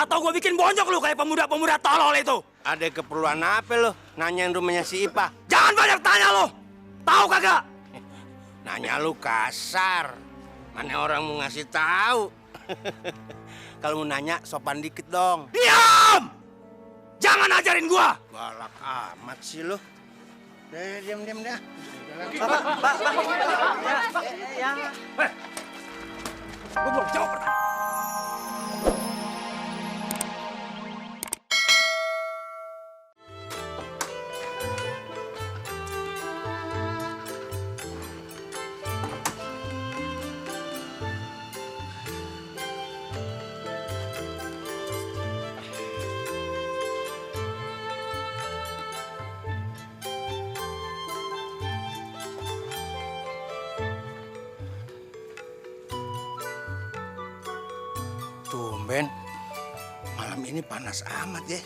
Atau gue bikin bonyok lu kayak pemuda-pemuda tolol itu. Ada keperluan apa lo nanyain rumahnya si Ipa? Jangan banyak tanya lu. Tahu kagak? Nanya lu kasar. Mana orang mau ngasih tahu? Kalau mau nanya sopan dikit dong. Diam! Jangan ajarin gua. Galak amat sih lo. Diam dah. Pak. Ya. Gua belum jawab pertanyaan. Tumben, malam ini panas amat ya.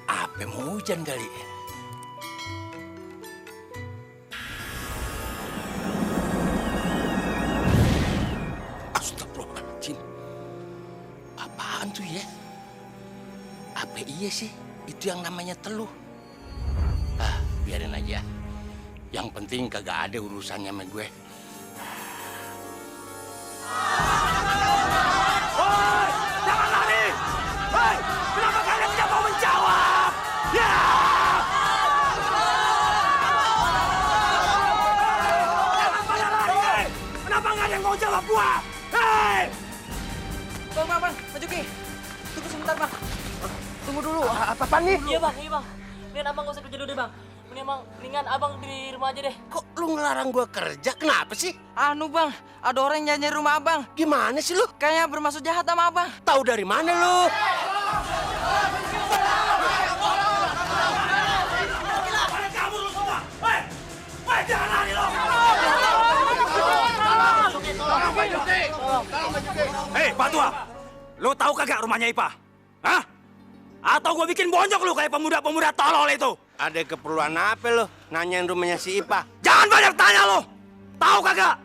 Apa mau hujan kali? Astagfirullahaladzim. Apaan tuh ya? Apa iya sih? Itu yang namanya teluh. Biarin aja. Yang penting kagak ada urusannya sama gue. Kenapa kalian tidak mau menjawab? Ya! Jangan pada lari! Kenapa nggak ada yang mau jawab gua? Hei! Bang, Pak Juki. Tunggu sebentar, Bang. Tunggu dulu. Apa-apaan nih? Iya bang. Mendingan abang gak usah kerja dulu deh bang. Mendingan abang di rumah aja deh. Kok lu ngelarang gua kerja? Kenapa sih? Bang, ada orang yang nyanyi rumah abang. Gimana sih lu? Kayaknya bermaksud jahat sama abang. Tahu dari mana lu? Pada kabur lu semua! Hei! Hei, jangan lari lo! Hei, Pak Tua! Lu tahu kagak rumahnya Ipa? Hah? Atau gue bikin bonyok lu kayak pemuda-pemuda tolol itu? Ada keperluan apa lo nanyain rumahnya si Ipa? Jangan banyak tanya lu! Tahu kagak?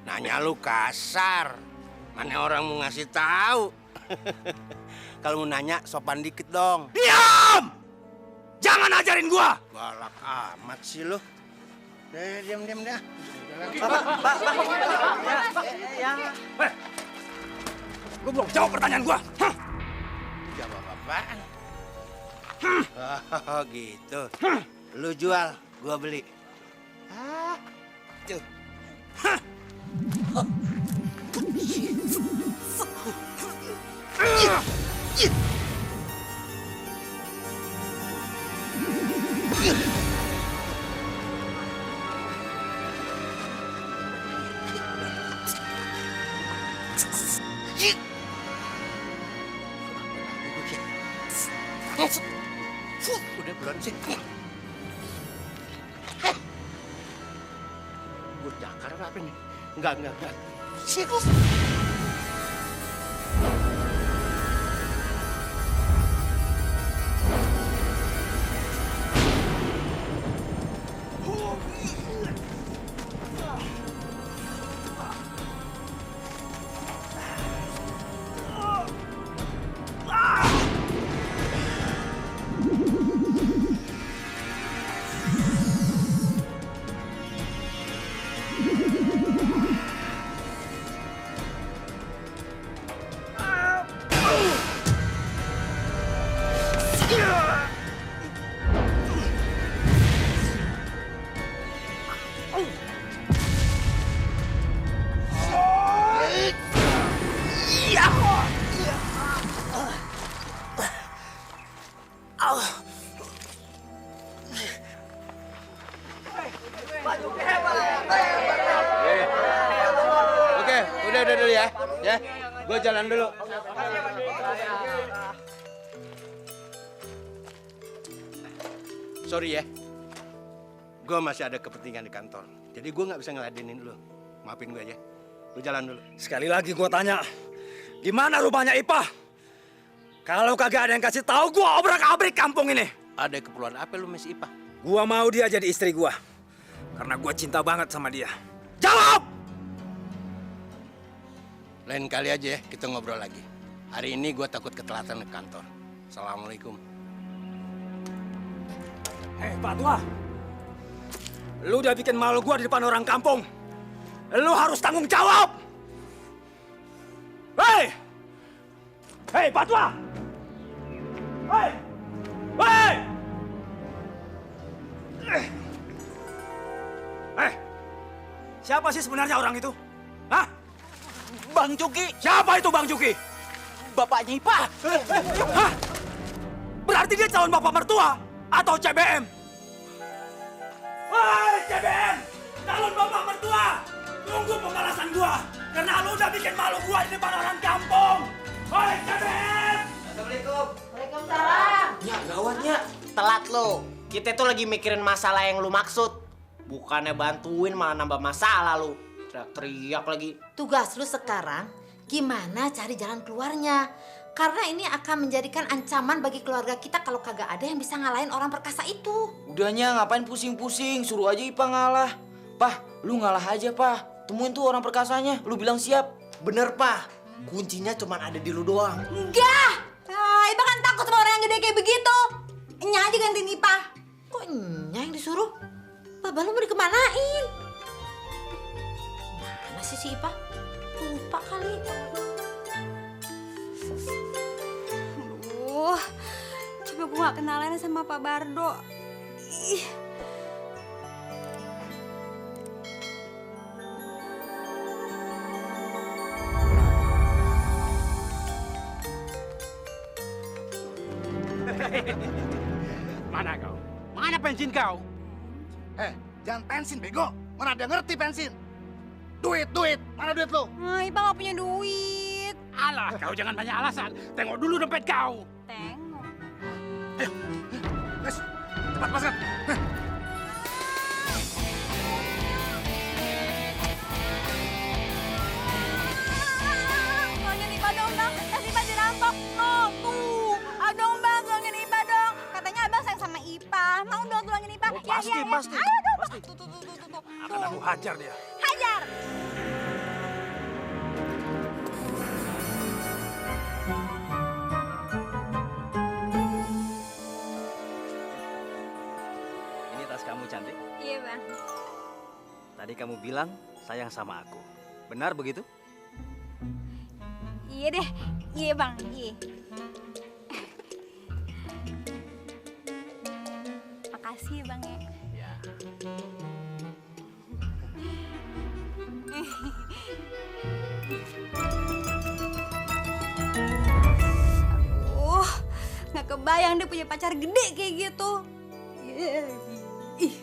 Nanya lu kasar. Mana orang mau ngasih tahu? Kalau mau nanya sopan dikit dong. Diam! Jangan ajarin gua! Galak amat sih lo. Diam dah. Pak. Ya. Hei! Lu belum jawab pertanyaan gua. Hah? Jawab apaan? Oh gitu. Lu jual, gua beli. Tuh. Udah bulan sih. Gue cakar apa nih? Enggak. Sih. Oke, udah dulu ya. Ya, gue jalan dulu. Sorry ya, gue masih ada kepentingan di kantor. Jadi gue nggak bisa ngeladenin lu. Maafin gue ya. Lu jalan dulu. Sekali lagi gua tanya, di mana rumahnya Ipa? Kalau kagak ada yang kasih tahu, gua obrak-abrik kampung ini. Ada keperluan apa lu Miss Ipa? Gua mau dia jadi istri gua. Karena gua cinta banget sama dia. Jawab! Lain kali aja ya kita ngobrol lagi. Hari ini gue takut ketelatan ke kantor. Assalamualaikum. Pak Tua, lu udah bikin malu gua di depan orang kampung. Lu harus tanggung jawab. Hei! Hei, Pak Tua! Hei! Hei! Siapa sih sebenarnya orang itu? Hah? Bang Juki, Siapa itu Bang Juki? bapaknya Ipa. Hah? Berarti dia calon bapak mertua atau CBM? Woi, CBM! Calon bapak mertua! Tunggu pembalasan gua! Karena lu udah bikin malu gua di depan orang kampung! Woi, CBM! Assalamualaikum. Waalaikumsalam. Ya gawatnya, telat lo. Kita tuh lagi mikirin masalah yang lu maksud. Bukannya bantuin malah nambah masalah lu. Teriak-teriak lagi. Tugas lu sekarang gimana cari jalan keluarnya. Karena ini akan menjadikan ancaman bagi keluarga kita kalau kagak ada yang bisa ngalahin orang perkasa itu. Udahnya ngapain pusing-pusing, suruh aja Ipa ngalah. Pah, lu ngalah aja, Pah. Temuin tuh orang perkasanya, lu bilang siap. Bener, Pak. Kuncinya cuma ada di lu doang. Enggak! Ipa kan takut sama orang yang gede kayak begitu. Enya aja gantiin Ipa. Kok Enya yang disuruh? Bapak lu mau dikemanain? Mana sih si Ipa? Lupa kali. Aduh, coba gue gak kenalan sama Pak Bardo. Ih. Mana kau? Mana bensin kau? Jangan bensin, bego. Mana ada ngerti bensin? Duit. Mana duit lo? Ipa gak punya duit. Alah, kau jangan banyak alasan. Tengok dulu dompet kau. Tengok. Ayo, guys, cepat pasang. Uangnya Ipa dong, Bang. Tas Ipa dirampok. No, tuh. Dong, Bang. Uangnya Ipa dong. Katanya Abang sayang sama Ipa. Mau dong tulangin Ipa. Oh, pasti. Ayo dong, Bang. Tuh. Akan aku hajar dia. Hajar. Ini tas kamu cantik. Iya, Bang. Tadi kamu bilang sayang sama aku. Benar begitu? Iya deh. Iya, Bang. Iya. Makasih ya, Bang ya. Ya. Nggak kebayang dia punya pacar gede kayak gitu. Ih.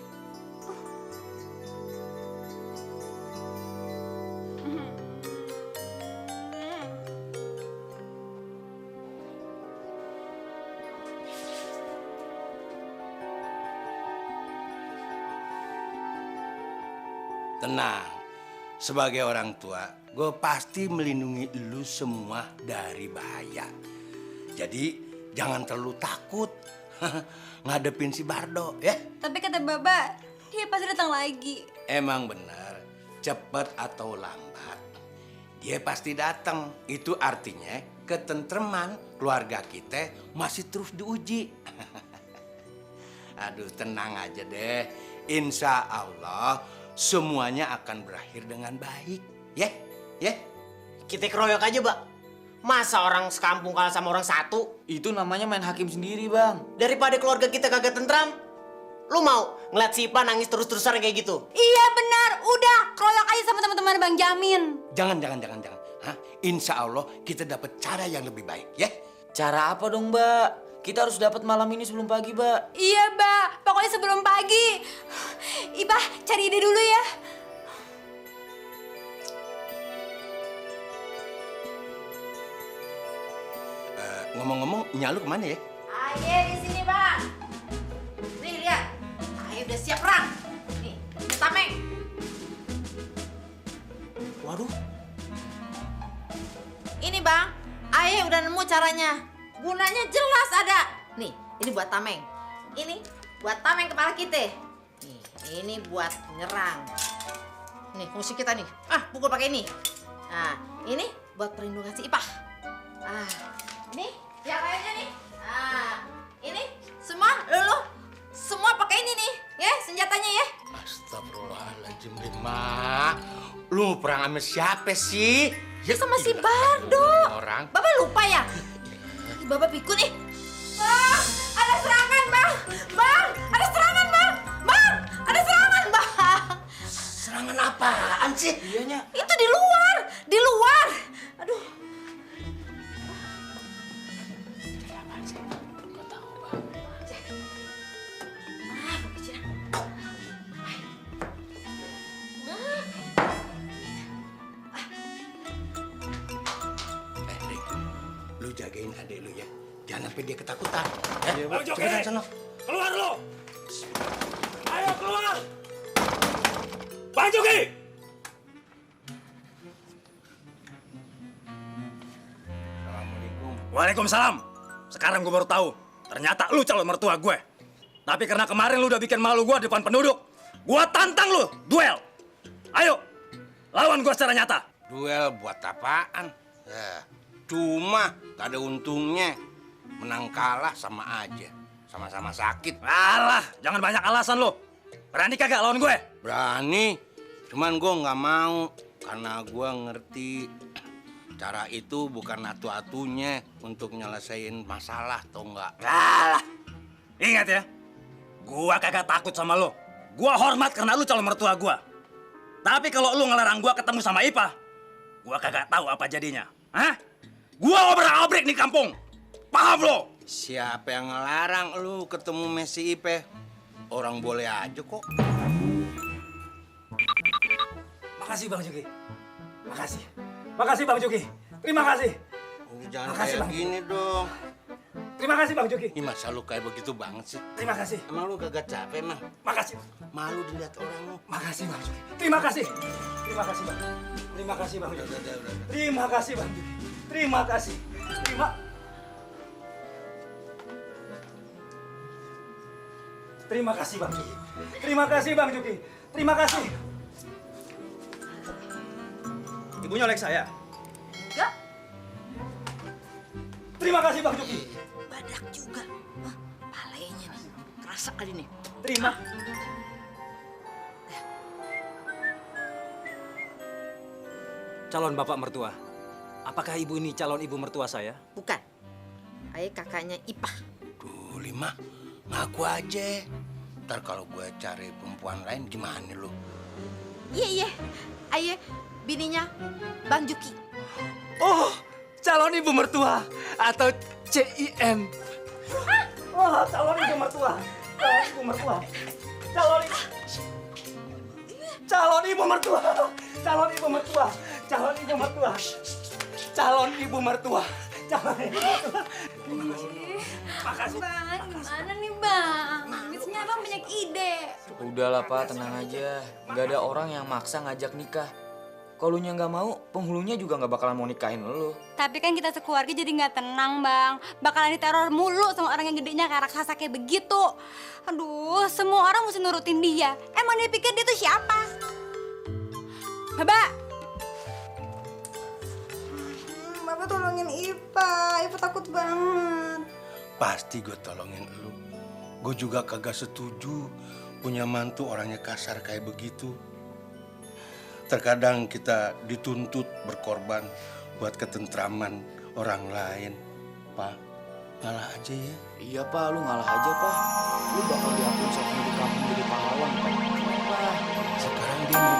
Tenang, sebagai orang tua, gue pasti melindungi lu semua dari bahaya. Jadi jangan terlalu takut ngadepin si Bardo, ya. Tapi kata Baba, dia pasti datang lagi. Emang benar, cepet atau lambat, dia pasti datang. Itu artinya ketentreman keluarga kita masih terus diuji. Aduh, tenang aja deh. Insya Allah semuanya akan berakhir dengan baik, ya. Kita keroyok aja, Bang. Masa orang sekampung kalah sama orang satu? Itu namanya main hakim sendiri, Bang. Daripada keluarga kita kagak tentram, lu mau ngeliat si Ipa nangis terus-terusan kayak gitu? Iya benar, udah keroyok aja sama teman-teman Bang Jamin. Jangan. Hah? Insya Allah kita dapat cara yang lebih baik, ya. Cara apa dong, Mbak? Kita harus dapat malam ini sebelum pagi, Mbak. Iya, Mbak. Pokoknya sebelum pagi. Ipa, cari ide dulu ya. Ngomong-ngomong, nyalu kemana ya? Ayo di sini, Bang. Nih, lihat. Ayo udah siap perang. Nih, tameng. Waduh, Ini, Bang. Ayo udah nemu caranya. Gunanya jelas ada. Nih, ini buat tameng. Ini buat tameng kepala kita. Nih, ini buat nyerang. Nih, musuh kita nih. Pukul pakai ini. Nah, ini buat perlindungan si Ipah. Ah, ini yang lainnya nih. Ah, ini semua lu semua pakai ini nih, ya senjatanya ya. Astagfirullahaladzim, Lima. Lu perang sama siapa sih? Ya, Sama si gila, Bardo. Orang. Bapak lupa ya? Bapak pikun nih. Bang, ada serangan, Bang. Bang, ada serangan, Bang. Bang, ada serangan, Bang. Serangan apaan sih? Iyanya. Itu di luar, di luar. Aduh. Dik, lu jagain adik lu ya. Jangan sampai dia ketakutan. Bang Joki, cepetan sana. keluar lo. Ayo keluar. Bang Joki. Assalamualaikum. Waalaikumsalam. Sekarang gue baru tahu, ternyata lu calon mertua gue. Tapi karena kemarin lu udah bikin malu gue depan penduduk, gue tantang lu duel. Ayo, lawan gue secara nyata. Duel buat apaan? Cuma gak ada untungnya. Menang kalah sama aja. Sama-sama sakit. Alah, jangan banyak alasan lu. Berani kagak lawan gue? Berani. Cuman gue nggak mau. Karena gue ngerti cara itu bukan atu-atunya untuk nyelesain masalah, tau nggak? Alah, ingat ya. Gue kagak takut sama lu. Gue hormat karena lu calon mertua gue. Tapi kalau lu ngelarang gue ketemu sama Ipa, gue kagak tahu apa jadinya. Hah? Gue obrak-abrik nih kampung. Paham lo? Siapa yang ngelarang lu ketemu Messi Ipe? Orang boleh aja kok. Makasih Bang Joki. Makasih. Makasih Bang Joki. Terima kasih. Jangan Makasih, kayak Bang. gini dong. Terima kasih Bang Joki. Ini masa lu kayak begitu banget sih? Terima kasih. Emang lu kagak capek mah? Makasih. Malu dilihat orang lu. Makasih Bang Joki. Terima kasih. Terima kasih Bang. Terima kasih Bang Joki. Terima kasih Bang Joki. Terima kasih. Terima kasih Bang Joki. Terima kasih Bang Joki. Terima kasih. Ibu nyolek saya. Enggak. Terima kasih Bang Joki. Badak juga. Wah, palenya nih. Kerasa kali nih. Terima. Calon bapak mertua. Apakah ibu ini calon ibu mertua saya? Bukan. Ayah kakaknya Ipah. Duh, Lima, ngaku aja. Ntar kalau gue cari perempuan lain gimana lu? Iya. Ayah bininya Bang Juki. Oh, calon ibu mertua atau CIM. Wah, calon ibu mertua. Calon ibu mertua. Calon ibu mertua. Calon ibu mertua. Calon ibu mertua. Calon ibu mertua. Calon ibu mertua. Makasih. Bang, gimana nih bang? Biasanya abang banyak ide. Udahlah Pak, tenang aja. Nggak ada orang yang maksa ngajak nikah. Kalau nya nggak mau, penghulunya juga nggak bakalan mau nikahin lu. Tapi kan kita sekeluarga jadi nggak tenang bang. Bakalan diteror mulu sama orang yang gedenya kayak raksasa kayak begitu. Aduh, semua orang mesti nurutin dia. Emang dia pikir dia tuh siapa? Baba. Bapak tolongin Ipa takut banget. Pasti gue tolongin lu. Gue juga kagak setuju punya mantu orangnya kasar kayak begitu. Terkadang kita dituntut berkorban buat ketentraman orang lain. Pak, ngalah aja ya. Iya Pak, lu ngalah aja Pak. Lu bakal diakui sama di kampung jadi pahlawan Pak. Kenapa? Sekarang dia mau